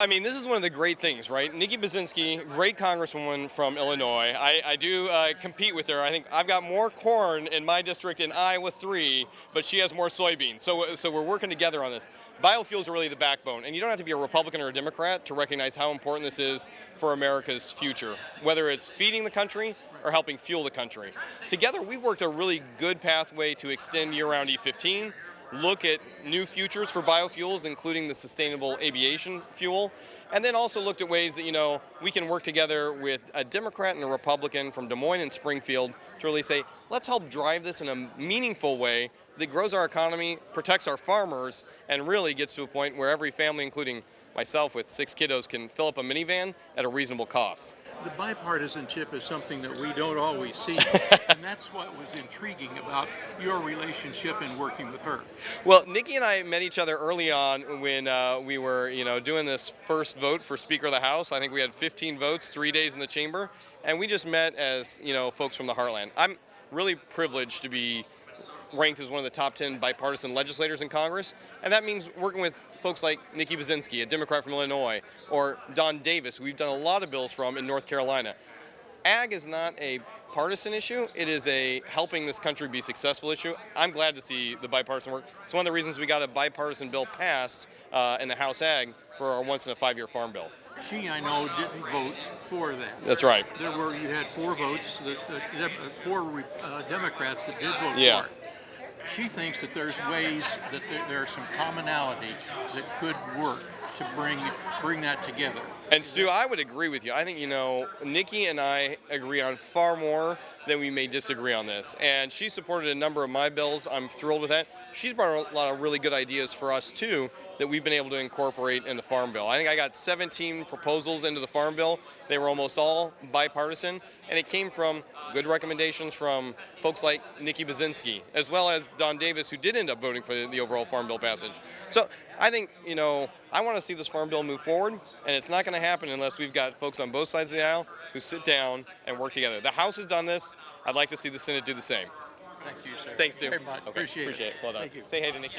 I mean, this is one of the great things, right? Nikki Basinski, great congresswoman from Illinois. I do compete with her. I think I've got more corn in my district in Iowa 3, but she has more soybeans. So we're working together on this. Biofuels are really the backbone, and you don't have to be a Republican or a Democrat to recognize how important this is for America's future, whether it's feeding the country or helping fuel the country. Together, we've worked a really good pathway to extend year-round E15, look at new futures for biofuels, including the sustainable aviation fuel, and then also looked at ways that, we can work together with a Democrat and a Republican from Des Moines and Springfield to really say, let's help drive this in a meaningful way that grows our economy, protects our farmers, and really gets to a point where every family, including myself with 6 kiddos, can fill up a minivan at a reasonable cost. The bipartisanship is something that we don't always see, and that's what was intriguing about your relationship and working with her. Well, Nikki and I met each other early on when we were, doing this first vote for Speaker of the House. I think we had 15 votes, 3 days in the chamber, and we just met as, folks from the heartland. I'm really privileged to be ranked as one of the top 10 bipartisan legislators in Congress, and that means working with folks like Nikki Basinski, a Democrat from Illinois, or Don Davis, who we've done a lot of bills from in North Carolina. Ag is not a partisan issue. It is a helping this country be successful issue. I'm glad to see the bipartisan work. It's one of the reasons we got a bipartisan bill passed in the House Ag for our once-in-a-5-year farm bill. She, I know, didn't vote for that. That's right. You had 4 votes, four Democrats that did vote Yeah. for it. She thinks that there's ways that there's some commonality that could work to bring that together. And Stu, I would agree with you. I think, Nikki and I agree on far more than we may disagree on this. And she supported a number of my bills. I'm thrilled with that. She's brought a lot of really good ideas for us, too, that we've been able to incorporate in the Farm Bill. I think I got 17 proposals into the Farm Bill. They were almost all bipartisan, and it came from good recommendations from folks like Nikki Basinski, as well as Don Davis, who did end up voting for the overall Farm Bill passage. So I think, I want to see this Farm Bill move forward, and it's not going to happen unless we've got folks on both sides of the aisle who sit down and work together. The House has done this. I'd like to see the Senate do the same. Thank you, sir. Thanks, Stu. Very much. Okay, Appreciate it. Well done. Thank you. Say hey to Nikki.